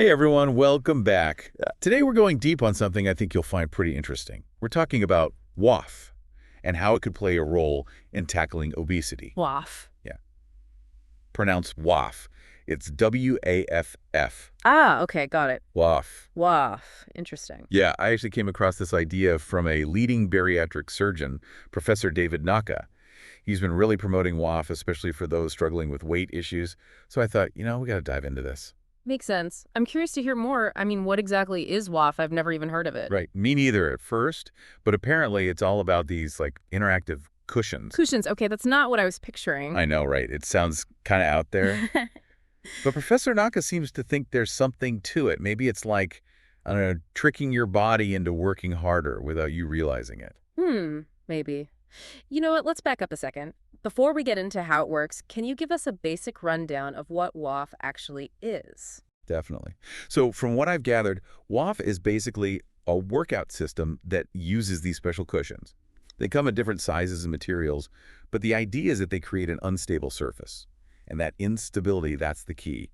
Hey everyone, welcome back. Today we're going deep on something I think you'll find pretty interesting. We're talking about Waff and how it could play a role in tackling obesity. Waff. Yeah, pronounced Waff. It's W-A-F-F. Ah, okay, got it. Waff. Waff. Interesting. Yeah, I actually came across this idea from a leading bariatric surgeon, Professor David NOCA. He's been really promoting Waff, especially for those struggling with weight issues. So I thought, we got to dive into this. Makes sense. I'm curious to hear more. What exactly is Waff? I've never even heard of it. Right. Me neither at first, but apparently it's all about these interactive cushions. Cushions. Okay, that's not what I was picturing. I know, right? It sounds kind of out there. But Professor Naka seems to think there's something to it. Maybe it's like, I don't know, tricking your body into working harder without you realizing it. Maybe. You know what? Let's back up a second. Before we get into how it works, can you give us a basic rundown of what Waff actually is? Definitely. So from what I've gathered, WAF is basically a workout system that uses these special cushions. They come in different sizes and materials, but the idea is that they create an unstable surface. And that instability, that's the key.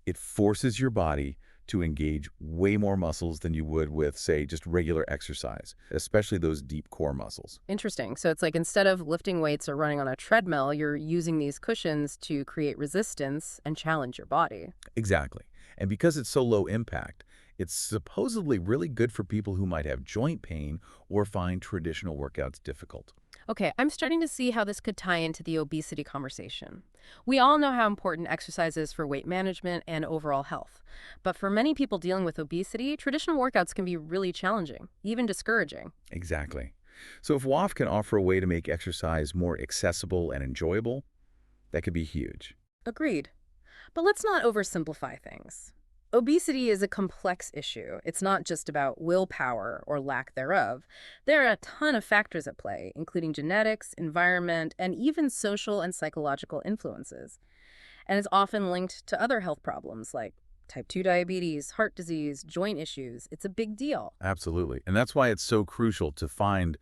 It forces your body to engage way more muscles than you would with, say, just regular exercise, especially those deep core muscles. Interesting. So it's like instead of lifting weights or running on a treadmill, you're using these cushions to create resistance and challenge your body. Exactly. And because it's so low impact, it's supposedly really good for people who might have joint pain or find traditional workouts difficult. Okay, I'm starting to see how this could tie into the obesity conversation. We all know how important exercise is for weight management and overall health. But for many people dealing with obesity, traditional workouts can be really challenging, even discouraging. Exactly. So if WAF can offer a way to make exercise more accessible and enjoyable, that could be huge. Agreed. But let's not oversimplify things. Obesity is a complex issue. It's not just about willpower or lack thereof. There are a ton of factors at play, including genetics, environment, and even social and psychological influences. And it's often linked to other health problems like type 2 diabetes, heart disease, joint issues. It's a big deal. Absolutely. And that's why it's so crucial to find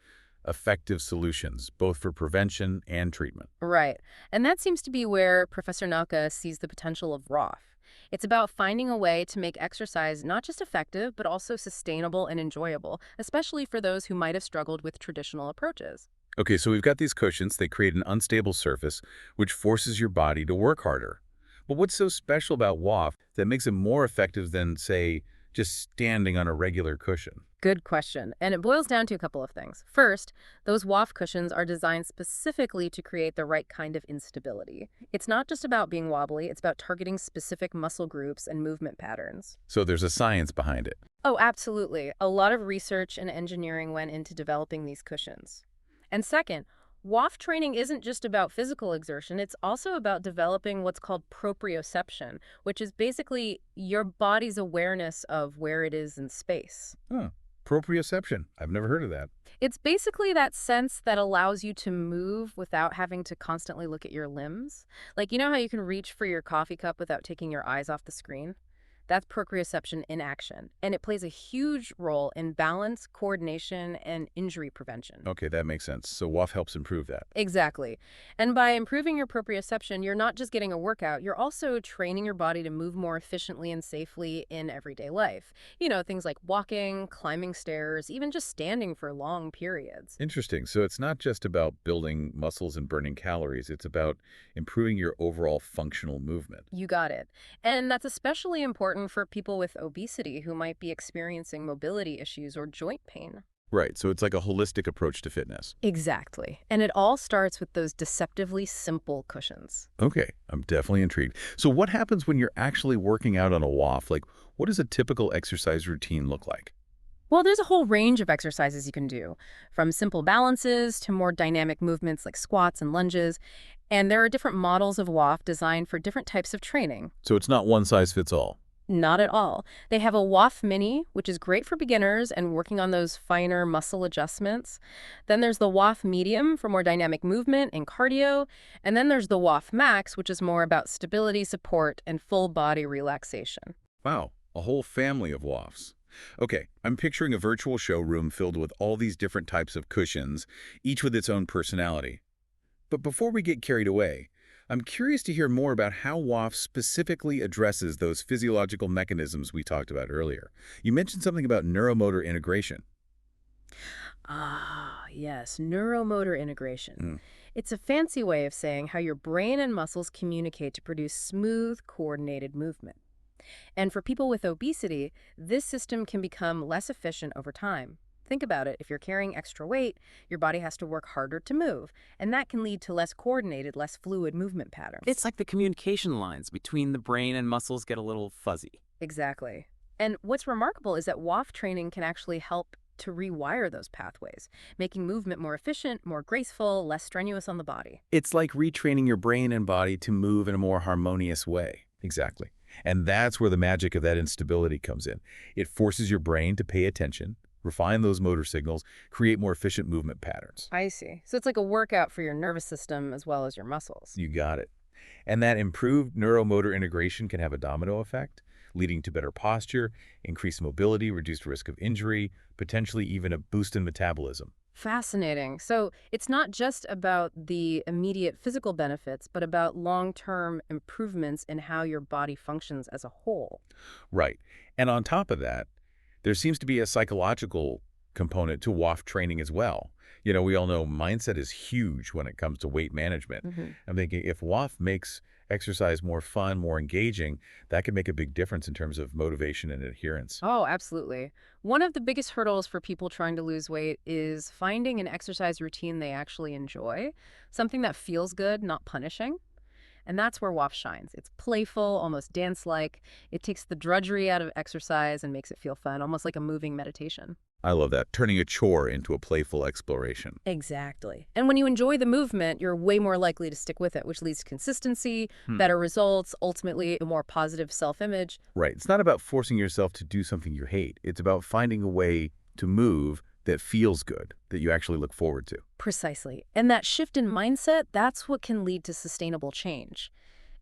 effective solutions, both for prevention and treatment. Right. And that seems to be where Professor Naka sees the potential of Roth. It's about finding a way to make exercise not just effective, but also sustainable and enjoyable, especially for those who might have struggled with traditional approaches. Okay, so we've got these cushions. They create an unstable surface, which forces your body to work harder. But what's so special about WAF that makes it more effective than, say, just standing on a regular cushion? Good question. And it boils down to a couple of things. First, those Waff cushions are designed specifically to create the right kind of instability. It's not just about being wobbly, it's about targeting specific muscle groups and movement patterns. So there's a science behind it. Oh, absolutely. A lot of research and engineering went into developing these cushions. And second, WAF training isn't just about physical exertion, it's also about developing what's called proprioception, which is basically your body's awareness of where it is in space. Huh. Proprioception. I've never heard of that. It's basically that sense that allows you to move without having to constantly look at your limbs. Like, you know how you can reach for your coffee cup without taking your eyes off the screen? That's proprioception in action, and it plays a huge role in balance, coordination, and injury prevention. Okay, that makes sense. So WAF helps improve that. Exactly. And by improving your proprioception, you're not just getting a workout, you're also training your body to move more efficiently and safely in everyday life. You know, things like walking, climbing stairs, even just standing for long periods. Interesting. So it's not just about building muscles and burning calories. It's about improving your overall functional movement. You got it. And that's especially important for people with obesity who might be experiencing mobility issues or joint pain. Right. So it's like a holistic approach to fitness. Exactly. And it all starts with those deceptively simple cushions. Okay, I'm definitely intrigued. So what happens when you're actually working out on a WAF? Like, what does a typical exercise routine look like? Well, there's a whole range of exercises you can do, from simple balances to more dynamic movements like squats and lunges. And there are different models of WAF designed for different types of training. So it's not one size fits all. Not at all. They have a Waff Mini, which is great for beginners and working on those finer muscle adjustments. Then there's the Waff Medium for more dynamic movement and cardio. And then there's the Waff Max, which is more about stability support and full body relaxation. Wow, a whole family of WAFs. Okay, I'm picturing a virtual showroom filled with all these different types of cushions, each with its own personality. But before we get carried away, I'm curious to hear more about how Waff specifically addresses those physiological mechanisms we talked about earlier. You mentioned something about neuromotor integration. Ah, yes, neuromotor integration. Mm, It's a fancy way of saying how your brain and muscles communicate to produce smooth, coordinated movement. And for people with obesity, this system can become less efficient over time. Think about it. If you're carrying extra weight, your body has to work harder to move, and that can lead to less coordinated, less fluid movement patterns. It's like the communication lines between the brain and muscles get a little fuzzy. Exactly. And what's remarkable is that Waff training can actually help to rewire those pathways, making movement more efficient, more graceful, less strenuous on the body. It's like retraining your brain and body to move in a more harmonious way. Exactly. And that's where the magic of that instability comes in. It forces your brain to pay attention, refine those motor signals, create more efficient movement patterns. I see. So it's like a workout for your nervous system as well as your muscles. You got it. And that improved neuromotor integration can have a domino effect, leading to better posture, increased mobility, reduced risk of injury, potentially even a boost in metabolism. Fascinating. So it's not just about the immediate physical benefits, but about long-term improvements in how your body functions as a whole. Right. And on top of that, there seems to be a psychological component to WAF training as well. We all know mindset is huge when it comes to weight management. I'm thinking if WAF makes exercise more fun, more engaging, that could make a big difference in terms of motivation and adherence. Oh, absolutely. One of the biggest hurdles for people trying to lose weight is finding an exercise routine they actually enjoy, something that feels good, not punishing. And that's where WAF shines. It's playful, almost dance-like. It takes the drudgery out of exercise and makes it feel fun, almost like a moving meditation. I love that, turning a chore into a playful exploration. Exactly. And when you enjoy the movement, you're way more likely to stick with it, which leads to consistency, better results, ultimately a more positive self-image. Right. It's not about forcing yourself to do something you hate. It's about finding a way to move that feels good, that you actually look forward to. Precisely. And that shift in mindset, that's what can lead to sustainable change.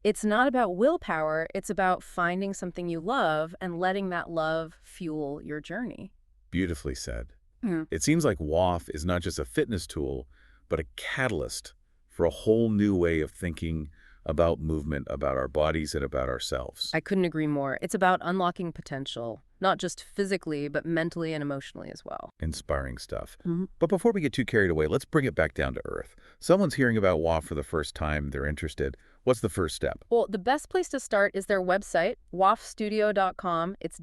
It's not about willpower, it's about finding something you love and letting that love fuel your journey. Beautifully said. Hmm. It seems like WAF is not just a fitness tool, but a catalyst for a whole new way of thinking about movement, about our bodies, and about ourselves. I couldn't agree more. It's about unlocking potential, not just physically, but mentally and emotionally as well. Inspiring stuff. Mhm. But before we get too carried away, let's bring it back down to earth. Someone's hearing about WAF for the first time, they're interested. What's the first step? Well, the best place to start is their website, waffstudio.com. It's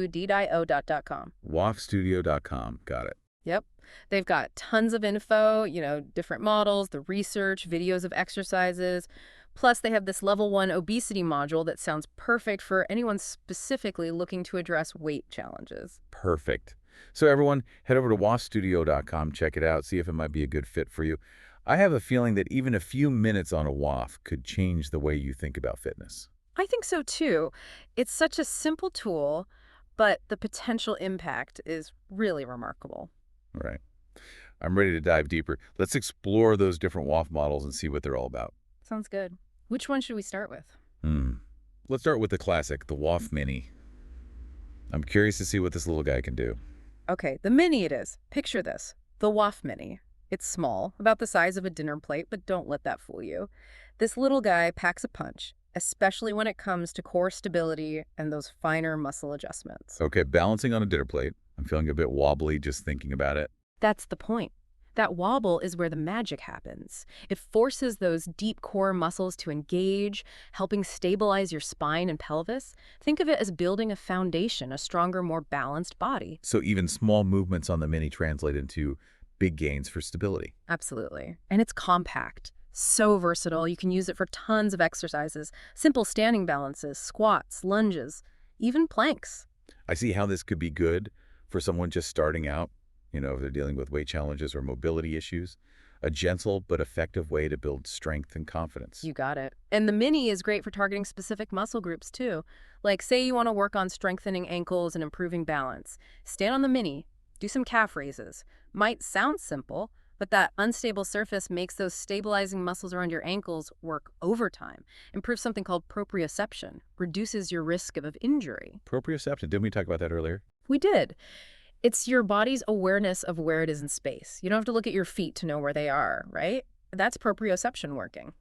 waffstudio.com. Waffstudio.com. Got it. Yep. They've got tons of info, different models, the research, videos of exercises. Plus, they have this level 1 obesity module that sounds perfect for anyone specifically looking to address weight challenges. Perfect. So everyone, head over to waffstudio.com, check it out, see if it might be a good fit for you. I have a feeling that even a few minutes on a WAF could change the way you think about fitness. I think so too. It's such a simple tool, but the potential impact is really remarkable. All right. I'm ready to dive deeper. Let's explore those different WAF models and see what they're all about. Sounds good. Which one should we start with? Let's start with the classic, the Waff Mini. I'm curious to see what this little guy can do. Okay, the Mini it is. Picture this. The Waff Mini. It's small, about the size of a dinner plate, but don't let that fool you. This little guy packs a punch, especially when it comes to core stability and those finer muscle adjustments. Okay, balancing on a dinner plate. I'm feeling a bit wobbly just thinking about it. That's the point. That wobble is where the magic happens. It forces those deep core muscles to engage, helping stabilize your spine and pelvis. Think of it as building a foundation, a stronger, more balanced body. So even small movements on the Mini translate into big gains for stability. Absolutely. And it's compact. So versatile. You can use it for tons of exercises. Simple standing balances, squats, lunges, even planks. I see how this could be good for someone just starting out, if they're dealing with weight challenges or mobility issues. A gentle but effective way to build strength and confidence. You got it. And the Mini is great for targeting specific muscle groups too. Like say you want to work on strengthening ankles and improving balance. Stand on the Mini, do some calf raises. Might sound simple, but that unstable surface makes those stabilizing muscles around your ankles work overtime. Improves something called proprioception, reduces your risk of injury. Proprioceptive, didn't we talk about that earlier? We did. It's your body's awareness of where it is in space. You don't have to look at your feet to know where they are, right? That's proprioception working.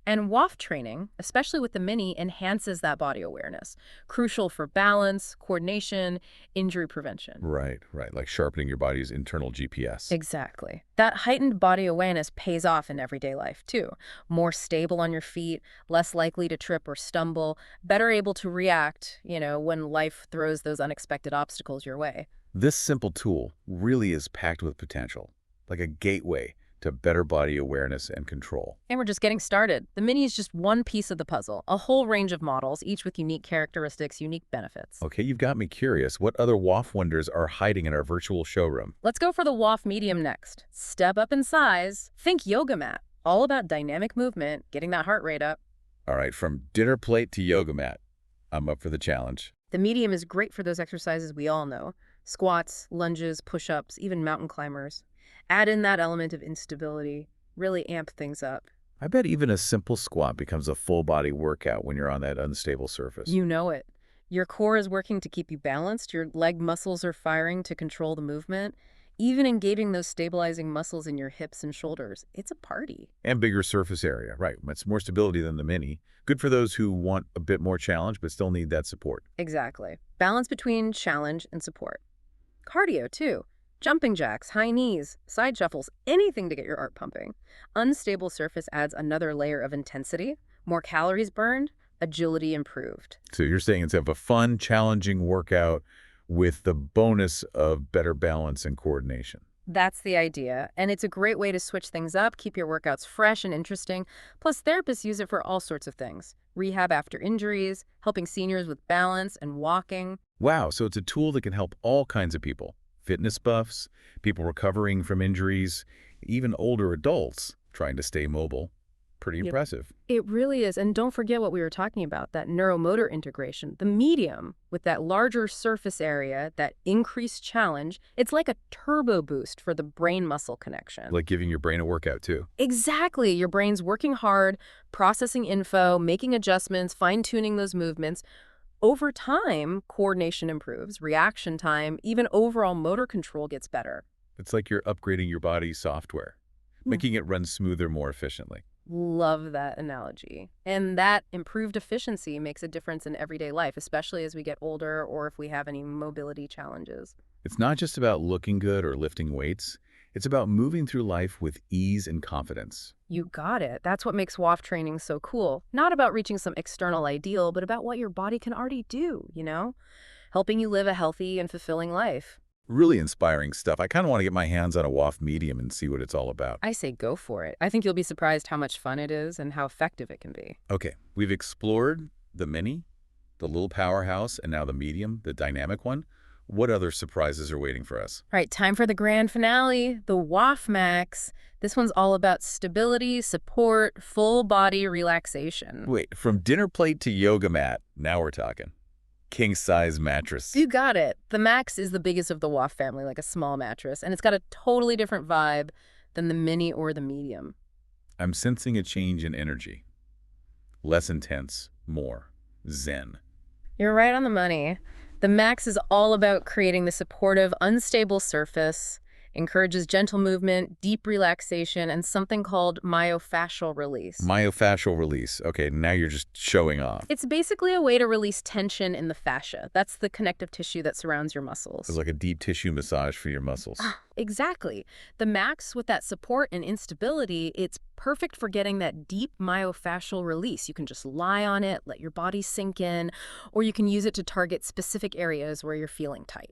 And Waff training, especially with the Mini, enhances that body awareness, crucial for balance, coordination, injury prevention. Right, right, like sharpening your body's internal GPS. Exactly. That heightened body awareness pays off in everyday life, too. More stable on your feet, less likely to trip or stumble, better able to react, when life throws those unexpected obstacles your way. This simple tool really is packed with potential, like a gateway to better body awareness and control. And we're just getting started. The Mini is just one piece of the puzzle, a whole range of models, each with unique characteristics, unique benefits. Okay, you've got me curious. What other Waff wonders are hiding in our virtual showroom? Let's go for the Waff Medium next. Step up in size. Think yoga mat. All about dynamic movement, getting that heart rate up. All right, from dinner plate to yoga mat. I'm up for the challenge. The Medium is great for those exercises we all know. Squats, lunges, push-ups, even mountain climbers. Add in that element of instability, really amp things up. I bet even a simple squat becomes a full-body workout when you're on that unstable surface. You know it. Your core is working to keep you balanced, your leg muscles are firing to control the movement, even engaging those stabilizing muscles in your hips and shoulders. It's a party. And bigger surface area, right. It's more stability than the Mini. Good for those who want a bit more challenge but still need that support. Exactly. Balance between challenge and support. Cardio, too. Jumping jacks, high knees, side shuffles, anything to get your heart pumping. Unstable surface adds another layer of intensity, more calories burned, agility improved. So you're saying instead of a fun, challenging workout with the bonus of better balance and coordination. That's the idea, and it's a great way to switch things up, keep your workouts fresh and interesting. Plus, therapists use it for all sorts of things. Rehab after injuries, helping seniors with balance and walking. Wow, so it's a tool that can help all kinds of people. Fitness buffs, people recovering from injuries, even older adults trying to stay mobile. Pretty impressive. It really is. And don't forget what we were talking about, that neuromotor integration. The Medium, with that larger surface area, that increased challenge, it's like a turbo boost for the brain-muscle connection. Like giving your brain a workout, too. Exactly. Your brain's working hard, processing info, making adjustments, fine-tuning those movements. Over time, coordination improves, reaction time, even overall motor control gets better. It's like you're upgrading your body's software, making it run smoother more efficiently. Love that analogy. And that improved efficiency makes a difference in everyday life, especially as we get older or if we have any mobility challenges. It's not just about looking good or lifting weights. It's about moving through life with ease and confidence. You got it. That's what makes Waff training so cool. Not about reaching some external ideal, but about what your body can already do, Helping you live a healthy and fulfilling life. Really inspiring stuff. I kind of want to get my hands on a Waff Medium and see what it's all about. I say go for it. I think you'll be surprised how much fun it is and how effective it can be. Okay, we've explored the Mini, the little powerhouse, and now the Medium, the dynamic one. What other surprises are waiting for us? All right, time for the grand finale, the Waff Max. This one's all about stability, support, full body relaxation. Wait, from dinner plate to yoga mat, now we're talking. King-size mattress. You got it. The Max is the biggest of the Waff family, like a small mattress, and it's got a totally different vibe than the Mini or the Medium. I'm sensing a change in energy. Less intense, more zen. You're right on the money. The Max is all about creating the supportive, unstable surface, encourages gentle movement, deep relaxation, and something called myofascial release. Myofascial release. Okay, now you're just showing off. It's basically a way to release tension in the fascia. That's the connective tissue that surrounds your muscles. It's like a deep tissue massage for your muscles. Exactly. The Max, with that support and instability, it's perfect for getting that deep myofascial release. You can just lie on it, let your body sink in, or you can use it to target specific areas where you're feeling tight.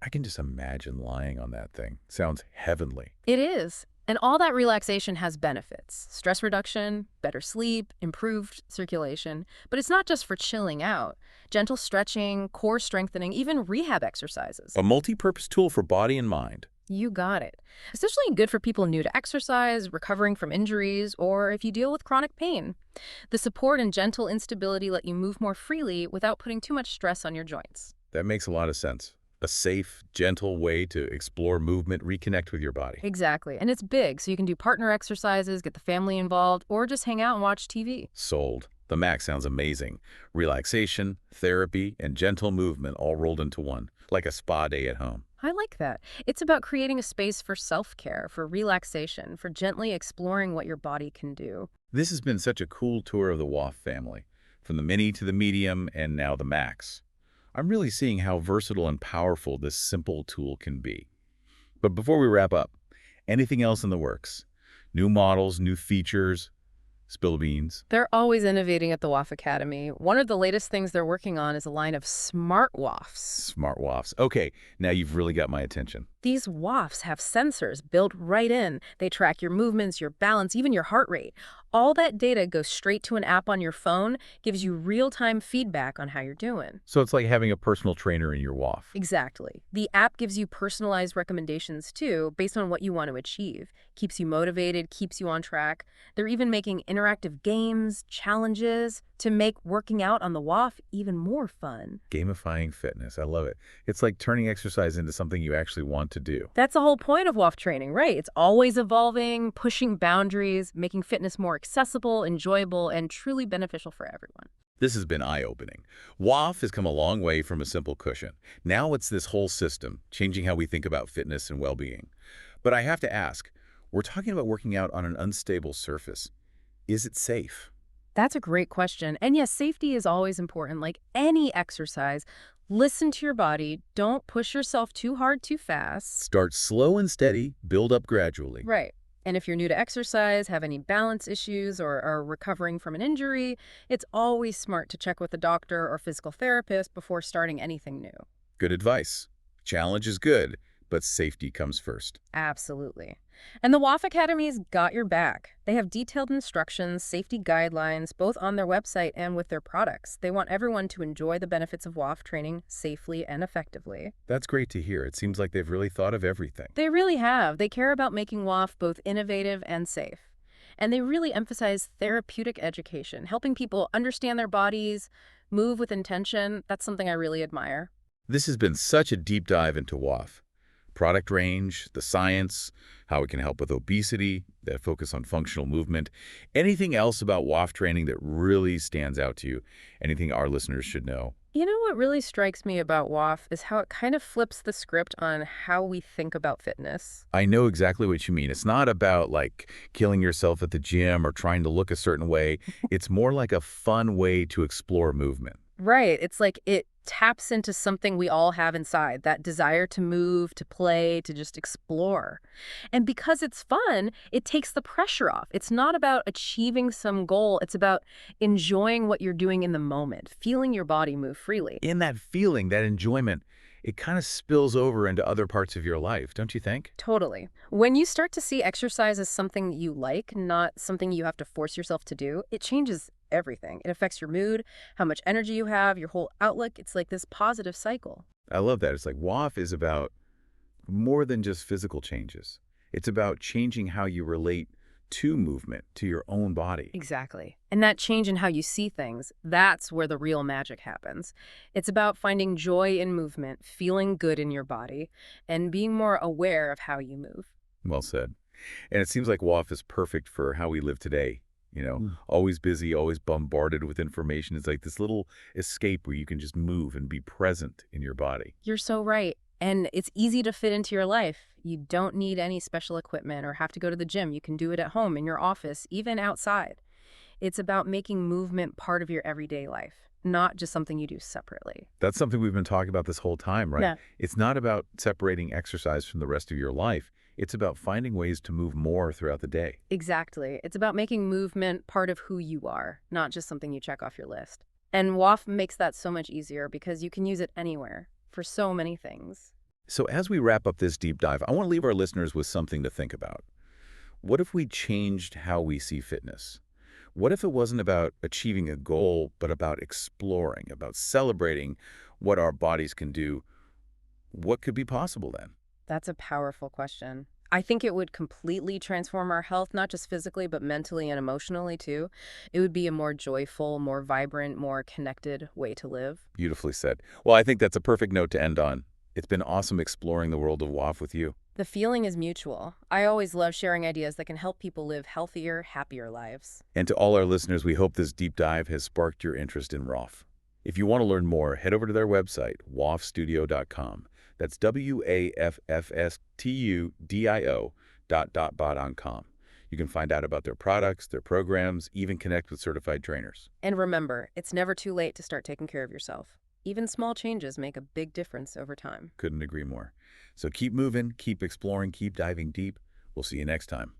I can just imagine lying on that thing. Sounds heavenly. It is. And all that relaxation has benefits. Stress reduction, better sleep, improved circulation. But it's not just for chilling out. Gentle stretching, core strengthening, even rehab exercises. A multi-purpose tool for body and mind. You got it. Especially good for people new to exercise, recovering from injuries, or if you deal with chronic pain. The support and gentle instability let you move more freely without putting too much stress on your joints. That makes a lot of sense. A safe, gentle way to explore movement, reconnect with your body. Exactly. And it's big, so you can do partner exercises, get the family involved, or just hang out and watch TV. Sold. The Max sounds amazing. Relaxation, therapy, and gentle movement all rolled into one, like a spa day at home. I like that. It's about creating a space for self-care, for relaxation, for gently exploring what your body can do. This has been such a cool tour of the Waff family, from the mini to the medium and now the max. I'm really seeing how versatile and powerful this simple tool can be. But before we wrap up, anything else in the works? New models, new features, spill the beans? They're always innovating at the Waff Academy. One of the latest things they're working on is a line of smart Waffs. Smart Waffs. Okay, now you've really got my attention. These Waffs have sensors built right in. They track your movements, your balance, even your heart rate. All that data goes straight to an app on your phone, gives you real-time feedback on how you're doing. So it's like having a personal trainer in your Waff. Exactly. The app gives you personalized recommendations too, based on what you want to achieve. Keeps you motivated, keeps you on track. They're even making interactive games, challenges, to make working out on the Waff even more fun. Gamifying fitness. I love it. It's like turning exercise into something you actually want to do. That's the whole point of Waff training, right? It's always evolving, pushing boundaries, making fitness more accessible, enjoyable, and truly beneficial for everyone. This has been eye-opening. Waff has come a long way from a simple cushion. Now it's this whole system, changing how we think about fitness and well-being. But I have to ask, we're talking about working out on an unstable surface. Is it safe? That's a great question. And yes, safety is always important. Like any exercise, listen to your body. Don't push yourself too hard, too fast. Start slow and steady, build up gradually. Right. And if you're new to exercise, have any balance issues, or are recovering from an injury, it's always smart to check with a doctor or physical therapist before starting anything new. Good advice. Challenge is good, but safety comes first. Absolutely. And the Waff Academy's got your back. They have detailed instructions, safety guidelines, both on their website and with their products. They want everyone to enjoy the benefits of Waff training safely and effectively. That's great to hear. It seems like they've really thought of everything. They really have. They care about making Waff both innovative and safe. And they really emphasize therapeutic education, helping people understand their bodies, move with intention. That's something I really admire. This has been such a deep dive into Waff. Product range, the science, how it can help with obesity, that focus on functional movement. Anything else about Waff training that really stands out to you? Anything our listeners should know? You know what really strikes me about Waff is how it kind of flips the script on how we think about fitness. I know exactly what you mean. It's not about like killing yourself at the gym or trying to look a certain way. It's more like a fun way to explore movement. Right. It's like it taps into something we all have inside, that desire to move, to play, to just explore. And because it's fun, it takes the pressure off. It's not about achieving some goal. It's about enjoying what you're doing in the moment, feeling your body move freely. In that feeling, that enjoyment, it kind of spills over into other parts of your life, don't you think? Totally. When you start to see exercise as something you like, not something you have to force yourself to do, it changes everything. It affects your mood, how much energy you have, your whole outlook. It's like this positive cycle. I love that. It's like Waff is about more than just physical changes. It's about changing how you relate to movement, to your own body. Exactly. And that change in how you see things, that's where the real magic happens. It's about finding joy in movement, feeling good in your body, and being more aware of how you move. Well said. And it seems like Waff is perfect for how we live today. Always busy, always bombarded with information. It's like this little escape where you can just move and be present in your body. You're so right. And it's easy to fit into your life. You don't need any special equipment or have to go to the gym. You can do it at home, in your office, even outside. It's about making movement part of your everyday life, not just something you do separately. That's something we've been talking about this whole time, right? Yeah. It's not about separating exercise from the rest of your life. It's about finding ways to move more throughout the day. Exactly. It's about making movement part of who you are, not just something you check off your list. And Waff makes that so much easier because you can use it anywhere for so many things. So as we wrap up this deep dive, I want to leave our listeners with something to think about. What if we changed how we see fitness? What if it wasn't about achieving a goal, but about exploring, about celebrating what our bodies can do? What could be possible then? That's a powerful question. I think it would completely transform our health, not just physically, but mentally and emotionally too. It would be a more joyful, more vibrant, more connected way to live. Beautifully said. Well, I think that's a perfect note to end on. It's been awesome exploring the world of Waff with you. The feeling is mutual. I always love sharing ideas that can help people live healthier, happier lives. And to all our listeners, we hope this deep dive has sparked your interest in Waff. If you want to learn more, head over to their website, waffstudio.com. That's waffstudio.com. You can find out about their products, their programs, even connect with certified trainers. And remember, it's never too late to start taking care of yourself. Even small changes make a big difference over time. Couldn't agree more. So keep moving, keep exploring, keep diving deep. We'll see you next time.